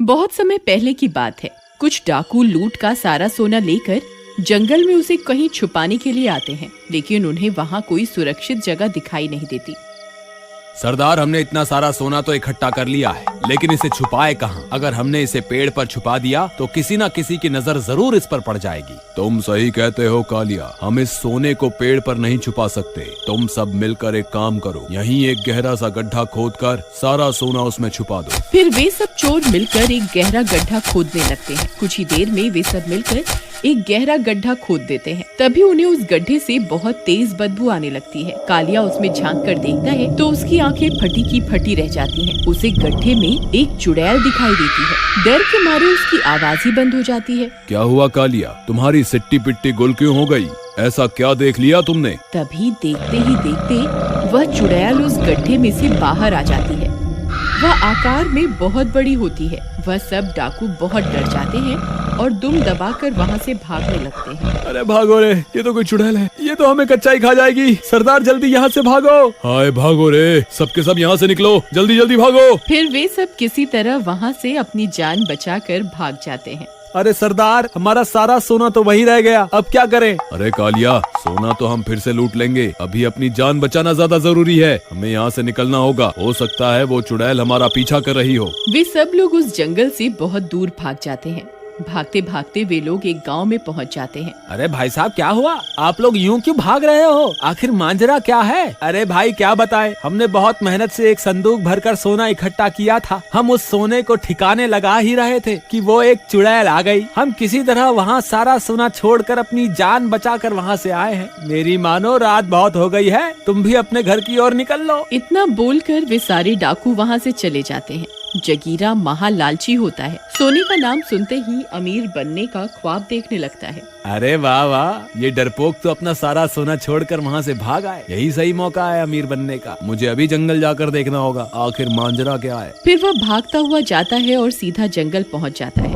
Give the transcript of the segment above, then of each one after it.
बहुत समय पहले की बात है। कुछ डाकू लूट का सारा सोना लेकर जंगल में उसे कहीं छुपाने के लिए आते हैं, लेकिन उन्हें वहाँ कोई सुरक्षित जगह दिखाई नहीं देती। सरदार, हमने इतना सारा सोना तो इकट्ठा कर लिया है, लेकिन इसे छुपाए कहाँ? अगर हमने इसे पेड़ पर छुपा दिया तो किसी न किसी की नजर जरूर इस पर पड़ जाएगी। तुम सही कहते हो कालिया, हम इस सोने को पेड़ पर नहीं छुपा सकते। तुम सब मिलकर एक काम करो, यहीं एक गहरा सा गड्ढा खोदकर सारा सोना उसमें छुपा दो। फिर वे सब चोर मिलकर एक गहरा गड्ढा खोदने लगते हैं। कुछ ही देर में वे सब मिलकर एक गहरा गड्ढा खोद देते हैं। तभी उन्हें उस गड्ढे से बहुत तेज बदबू आने लगती है। कालिया उसमें झांक कर देखता है तो उसकी आंखें फटी की फटी रह जाती हैं। उसे गड्ढे में एक चुड़ैल दिखाई देती है। डर के मारे उसकी आवाज ही बंद हो जाती है। क्या हुआ कालिया, तुम्हारी सिट्टी पिट्टी गुल क्यों हो गई? ऐसा क्या देख लिया तुमने? तभी देखते ही देखते वह चुड़ैल उस गड्ढे में से बाहर आ जाती है। वह आकार में बहुत बड़ी होती है। वह सब डाकू बहुत डर जाते हैं और दुम दबाकर वहाँ से भागने लगते हैं। अरे भागो रे, ये तो कोई चुड़ैल है, ये तो हमें कच्चा ही खा जाएगी। सरदार जल्दी यहाँ से भागो। हाय भागो रे, सबके सब यहाँ से निकलो, जल्दी जल्दी भागो। फिर वे सब किसी तरह वहाँ से अपनी जान बचाकर भाग जाते हैं। अरे सरदार, हमारा सारा सोना तो वहीं रह गया, अब क्या करें? अरे कालिया, सोना तो हम फिर से लूट लेंगे, अभी अपनी जान बचाना ज्यादा जरूरी है। हमें यहाँ से निकलना होगा, हो सकता है वो चुड़ैल हमारा पीछा कर रही हो। वे सब लोग उस जंगल से बहुत दूर भाग जाते हैं। भागते भागते वे लोग एक गांव में पहुंच जाते हैं। अरे भाई साहब, क्या हुआ? आप लोग यूं क्यों भाग रहे हो? आखिर मांजरा क्या है? अरे भाई क्या बताएं, हमने बहुत मेहनत से एक संदूक भरकर सोना इकट्ठा किया था। हम उस सोने को ठिकाने लगा ही रहे थे कि वो एक चुड़ैल आ गई। हम किसी तरह वहाँ सारा सोना छोड़कर अपनी जान बचाकर वहाँ से आए हैं। मेरी मानो, रात बहुत हो गई है, तुम भी अपने घर की ओर निकल लो। इतना बोलकर वे सारे डाकू वहाँ से चले जाते हैं। जगीरा महालालची होता है। सोने का नाम सुनते ही अमीर बनने का ख्वाब देखने लगता है। अरे वाह वाह, ये डरपोक तो अपना सारा सोना छोड़कर वहाँ से भाग आए। यही सही मौका है अमीर बनने का। मुझे अभी जंगल जाकर देखना होगा, आखिर मांजरा क्या है। फिर वह भागता हुआ जाता है और सीधा जंगल पहुँच जाता है।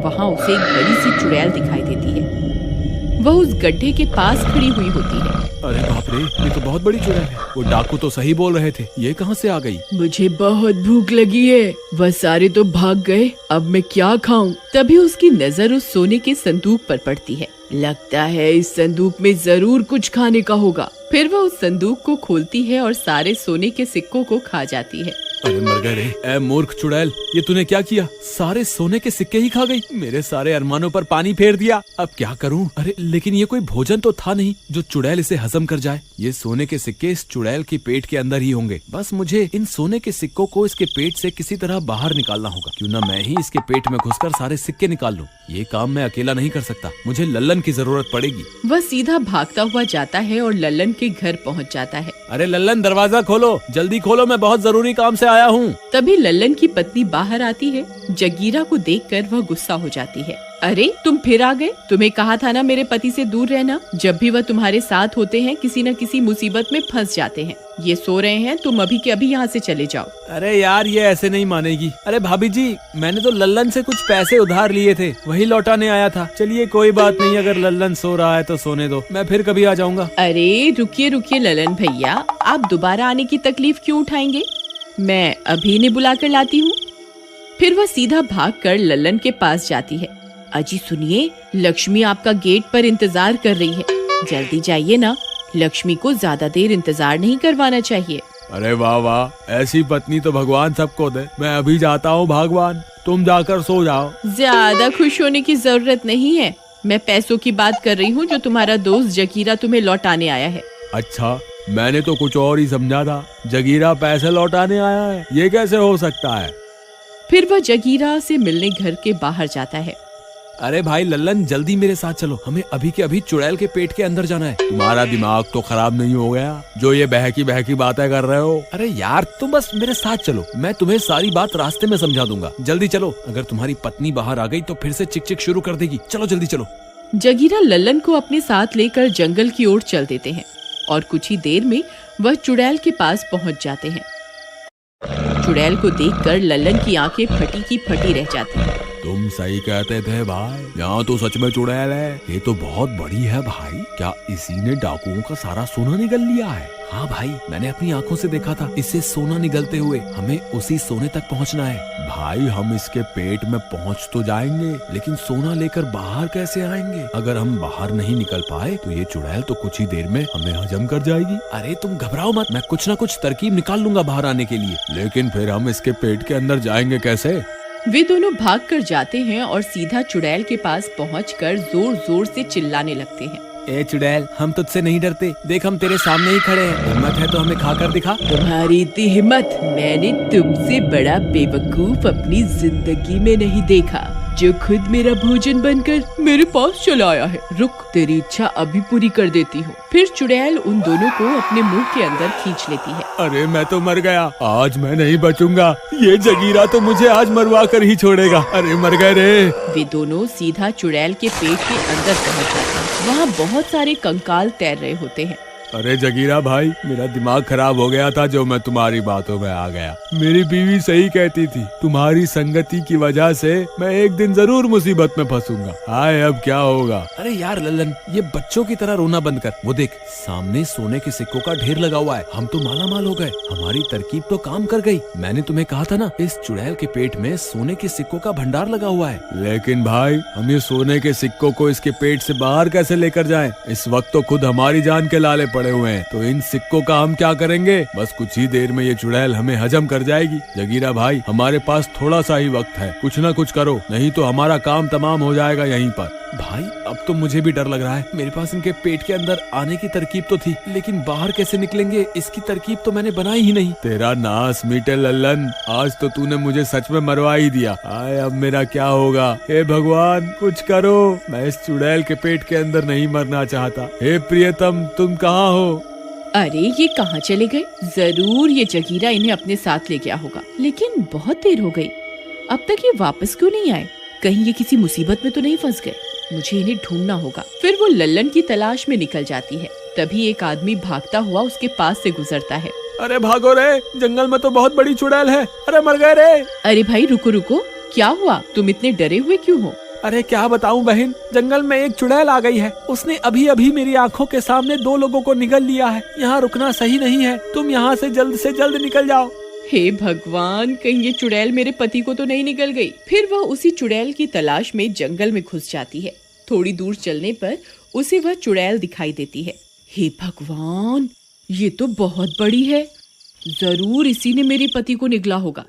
वहाँ उसे एक बड़ी सी चुड़ैल दिखाई देती है। वह उस गड्ढे के पास खड़ी हुई होती है। अरे बाप रे, ये तो बहुत बड़ी चुड़ैल है। वो डाकू तो सही बोल रहे थे, ये कहाँ से आ गई? मुझे बहुत भूख लगी है, वह सारे तो भाग गए, अब मैं क्या खाऊं? तभी उसकी नजर उस सोने के संदूक पर पड़ती है। लगता है इस संदूक में जरूर कुछ खाने का होगा। फिर वह उस संदूक को खोलती है और सारे सोने के सिक्कों को खा जाती है। अरे मर गए रे, ए मूर्ख चुड़ैल, ये तूने क्या किया? सारे सोने के सिक्के ही खा गई, मेरे सारे अरमानों पर पानी फेर दिया। अब क्या करूं? अरे लेकिन ये कोई भोजन तो था नहीं जो चुड़ैल इसे हजम कर जाए। ये सोने के सिक्के इस चुड़ैल के पेट के अंदर ही होंगे। बस मुझे इन सोने के सिक्कों को इसके पेट से किसी तरह बाहर निकालना होगा। क्यों ना मैं ही इसके पेट में घुसकर सारे सिक्के निकाल लूं। ये काम मैं अकेला नहीं कर सकता, मुझे लल्लन की जरूरत पड़ेगी। वह सीधा भागता हुआ जाता है और लल्लन के घर पहुँच जाता है। अरे लल्लन, दरवाजा खोलो, जल्दी खोलो, मैं बहुत जरूरी काम से आया हूँ। तभी लल्लन की पत्नी बाहर आती है। जगीरा को देखकर वह गुस्सा हो जाती है। अरे तुम फिर आ गए, तुम्हें कहा था ना मेरे पति से दूर रहना। जब भी वह तुम्हारे साथ होते हैं किसी न किसी मुसीबत में फंस जाते हैं। ये सो रहे हैं, तुम अभी के अभी यहाँ से चले जाओ। अरे यार, ये ऐसे नहीं मानेगी। अरे भाभी जी, मैंने तो लल्लन से कुछ पैसे उधार लिए थे, वही लौटाने आया था। चलिए कोई बात नहीं, अगर लल्लन सो रहा है तो सोने दो, मैं फिर कभी आ जाऊंगा। अरे रुकिए रुकिए लल्लन भैया, आप दोबारा आने की तकलीफ क्यों उठाएंगे? मैं अभी इन्हें बुला कर लाती हूँ। फिर वह सीधा भागकर लल्लन के पास जाती है। अजी सुनिए, लक्ष्मी आपका गेट पर इंतजार कर रही है, जल्दी जाइए ना। लक्ष्मी को ज्यादा देर इंतजार नहीं करवाना चाहिए। अरे वाह वाह, ऐसी पत्नी तो भगवान सबको दे। मैं अभी जाता हूँ भगवान, तुम जाकर सो जाओ। ज्यादा खुश होने की जरूरत नहीं है, मैं पैसों की बात कर रही हूँ जो तुम्हारा दोस्त जगीरा तुम्हें लौटाने आया है। अच्छा, मैंने तो कुछ और ही समझा था। जगीरा पैसे लौटाने आया है, ये कैसे हो सकता है? फिर वह जगीरा से मिलने घर के बाहर जाता है। अरे भाई लल्लन, जल्दी मेरे साथ चलो, हमें अभी के अभी चुड़ैल के पेट के अंदर जाना है। तुम्हारा दिमाग तो खराब नहीं हो गया जो ये बहकी बहकी बातें कर रहे हो? अरे यार, तुम बस मेरे साथ चलो, मैं तुम्हें सारी बात रास्ते में समझा दूंगा। जल्दी चलो, अगर तुम्हारी पत्नी बाहर आ गई तो फिर से चिक चिक शुरू कर देगी। चलो जल्दी चलो। जगीरा लल्लन को अपने साथ लेकर जंगल की ओर चल देते हैं और कुछ ही देर में वह चुड़ैल के पास पहुंच जाते हैं। चुड़ैल को देखकर लल्लन की आंखें फटी की फटी रह जाती हैं। तुम सही कहते थे भाई, यहाँ तो सच में चुड़ैल है। ये तो बहुत बड़ी है भाई, क्या इसी ने डाकुओं का सारा सोना निगल लिया है? हाँ भाई, मैंने अपनी आंखों से देखा था इससे सोना निगलते हुए। हमें उसी सोने तक पहुँचना है। भाई हम इसके पेट में पहुँच तो जाएंगे, लेकिन सोना लेकर बाहर कैसे आएंगे? अगर हम बाहर नहीं निकल पाए तो ये चुड़ैल तो कुछ ही देर में हमें हजम कर जाएगी। अरे तुम घबराओ मत, मैं कुछ न कुछ तरकीब निकाल लूंगा बाहर आने के लिए। लेकिन फिर हम इसके पेट के अंदर जाएंगे कैसे? वे दोनों भागकर जाते हैं और सीधा चुड़ैल के पास पहुंचकर जोर जोर से चिल्लाने लगते हैं। ए चुड़ैल, हम तुझसे नहीं डरते। देख, हम तेरे सामने ही खड़े हैं। हिम्मत है तो हमें खाकर दिखा। तुम्हारी इतनी हिम्मत मैंने तुमसे बड़ा बेवकूफ अपनी जिंदगी में नहीं देखा, जो खुद मेरा भोजन बनकर मेरे पास चला आया है। रुक, तेरी इच्छा अभी पूरी कर देती हूँ। फिर चुड़ैल उन दोनों को अपने मुंह के अंदर खींच लेती है। अरे मैं तो मर गया, आज मैं नहीं बचूंगा। ये जगीरा तो मुझे आज मरवा कर ही छोड़ेगा। अरे मर गए रे। वे दोनों सीधा चुड़ैल के पेट के अंदर पहुँच जाते हैं। वहाँ बहुत सारे कंकाल तैर रहे होते हैं। अरे जगीरा भाई, मेरा दिमाग खराब हो गया था जो मैं तुम्हारी बातों में आ गया। मेरी बीवी सही कहती थी, तुम्हारी संगति की वजह से मैं एक दिन जरूर मुसीबत में फंसूंगा। हाय अब क्या होगा? अरे यार लल्लन, ये बच्चों की तरह रोना बंद कर। वो देख, सामने सोने के सिक्कों का ढेर लगा हुआ है। हम तो माला माल हो गए। हमारी तरकीब तो काम कर गई। मैंने तुम्हें कहा था ना, इस चुड़ैल के पेट में सोने के सिक्कों का भंडार लगा हुआ है। लेकिन भाई, हम ये सोने के सिक्कों को इसके पेट से बाहर कैसे लेकर जाएं? इस वक्त तो खुद हमारी जान के लाले पड़े हुए हैं। तो इन सिक्कों का हम क्या करेंगे? बस कुछ ही देर में ये चुड़ैल हमें हजम कर जाएगी। जगीरा भाई, हमारे पास थोड़ा सा ही वक्त है, कुछ ना कुछ करो, नहीं तो हमारा काम तमाम हो जाएगा यहीं पर। भाई अब तो मुझे भी डर लग रहा है। मेरे पास इनके पेट के अंदर आने की तरकीब तो थी, लेकिन बाहर कैसे निकलेंगे इसकी तरकीब तो मैंने बनाई ही नहीं। तेरा नास मीटे लल्लन, आज तो तूने मुझे सच में मरवा ही दिया। आए अब मेरा क्या होगा? हे भगवान कुछ करो, मैं इस चुड़ैल के पेट के अंदर नहीं मरना चाहता। हे प्रियतम, तुम कहाँ हो? अरे ये कहाँ चले गए? जरूर ये जगीरा इन्हें अपने साथ ले गया होगा, लेकिन बहुत देर हो गई, अब तक ये वापस क्यों नहीं आए? कहीं ये किसी मुसीबत में तो नहीं फंस गए? मुझे इन्हें ढूंढना होगा। फिर वो लल्लन की तलाश में निकल जाती है। तभी एक आदमी भागता हुआ उसके पास से गुजरता है। अरे भागो रे, जंगल में तो बहुत बड़ी चुड़ैल है। अरे मर गए रे। अरे भाई रुको रुको, क्या हुआ? तुम इतने डरे हुए क्यों हो? अरे क्या बताऊं बहन, जंगल में एक चुड़ैल आ गई है। उसने अभी अभी मेरी आंखों के सामने 2 लोगों को निगल लिया है। यहाँ रुकना सही नहीं है, तुम यहाँ से जल्द निकल जाओ। हे भगवान, कहीं ये चुड़ैल मेरे पति को तो नहीं निकल गई। फिर वह उसी चुड़ैल की तलाश में जंगल में घुस जाती है। थोड़ी दूर चलने पर उसे वह चुड़ैल दिखाई देती है। हे भगवान, ये तो बहुत बड़ी है। जरूर इसी ने मेरे पति को निगला होगा।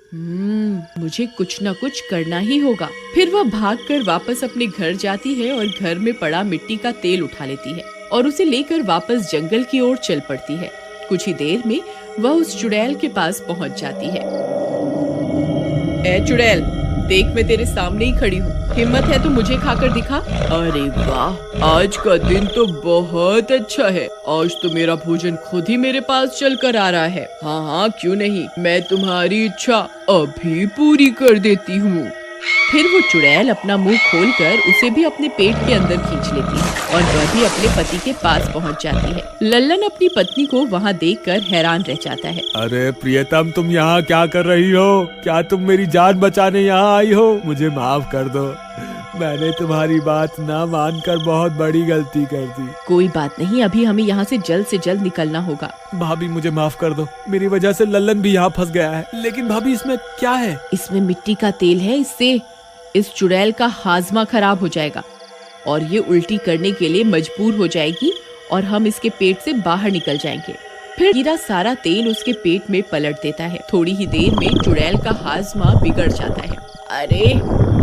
मुझे कुछ न कुछ करना ही होगा। फिर वह भागकर वापस अपने घर जाती है और घर में पड़ा मिट्टी का तेल उठा लेती है और उसे लेकर वापस जंगल की ओर चल पड़ती है। कुछ ही देर में वह उस चुड़ैल के पास पहुंच जाती है। ए चुड़ैल, देख मैं तेरे सामने ही खड़ी हूँ। हिम्मत है तो मुझे खाकर दिखा। अरे वाह, आज का दिन तो बहुत अच्छा है। आज तो मेरा भोजन खुद ही मेरे पास चल कर आ रहा है। हाँ हाँ क्यों नहीं, मैं तुम्हारी इच्छा अभी पूरी कर देती हूँ। फिर वो चुड़ैल अपना मुंह खोलकर उसे भी अपने पेट के अंदर खींच लेती है और वह भी अपने पति के पास पहुंच जाती है। लल्लन अपनी पत्नी को वहां देखकर हैरान रह जाता है। अरे प्रियतम, तुम यहाँ क्या कर रही हो? क्या तुम मेरी जान बचाने यहाँ आई हो? मुझे माफ कर दो, मैंने तुम्हारी बात ना मानकर बहुत बड़ी गलती कर दी। कोई बात नहीं, अभी हमें यहाँ से जल्द निकलना होगा। भाभी मुझे माफ कर दो, मेरी वजह से लल्लन भी यहाँ फंस गया है। लेकिन भाभी इसमें क्या है? इसमें मिट्टी का तेल है। इससे इस चुड़ैल का हाजमा खराब हो जाएगा और ये उल्टी करने के लिए मजबूर हो जाएगी और हम इसके पेट से बाहर निकल जाएंगे। फिर हीरा सारा तेल उसके पेट में पलट देता है। थोड़ी ही देर में चुड़ैल का हाजमा बिगड़ जाता है।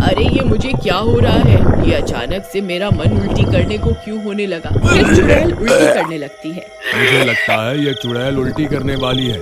अरे ये मुझे क्या हो रहा है? ये अचानक से मेरा मन उल्टी करने को क्यों होने लगा? फिर चुड़ैल उल्टी करने लगती है। मुझे लगता है ये चुड़ैल उल्टी करने वाली है,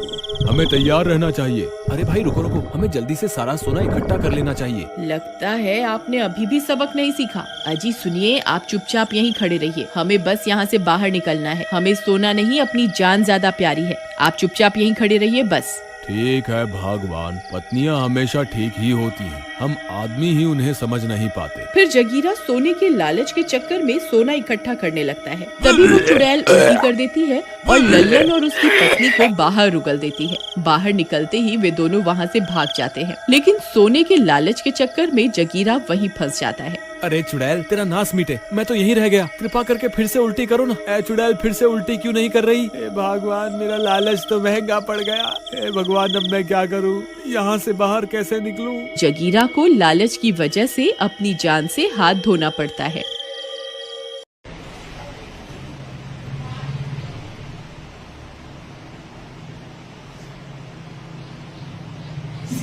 हमें तैयार रहना चाहिए। अरे भाई रुको, हमें जल्दी से सारा सोना इकट्ठा कर लेना चाहिए। लगता है आपने अभी भी सबक नहीं सीखा। अजी सुनिए, आप चुपचाप यहीं खड़े रहिए। हमें बस यहाँ से बाहर निकलना है। हमें सोना नहीं, अपनी जान ज्यादा प्यारी है। आप चुपचाप यहीं खड़े रहिए बस। ठीक है भगवान, पत्नियां हमेशा ठीक ही होती हैं, हम आदमी ही उन्हें समझ नहीं पाते। फिर जगीरा सोने के लालच के चक्कर में सोना इकट्ठा करने लगता है। तभी वो चुड़ैल उल्टी कर देती है और लल्लन और उसकी पत्नी को बाहर उगल देती है। बाहर निकलते ही वे दोनों वहाँ से भाग जाते हैं, लेकिन सोने के लालच के चक्कर में जगीरा वहीं फंस जाता है। अरे चुड़ैल, तेरा नाश मीटे, मैं तो यहीं रह गया, कृपा करके फिर से उल्टी करो ना। ए चुड़ैल, फिर से उल्टी क्यों नहीं कर रही? ए भगवान, मेरा लालच तो महंगा पड़ गया। ए भगवान, अब मैं क्या करूं? यहाँ से बाहर कैसे निकलूं? जगीरा को लालच की वजह से अपनी जान से हाथ धोना पड़ता है।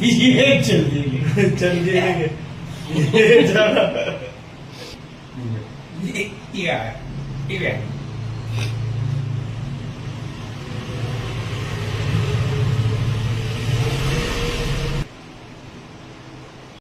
ये चल दिए ये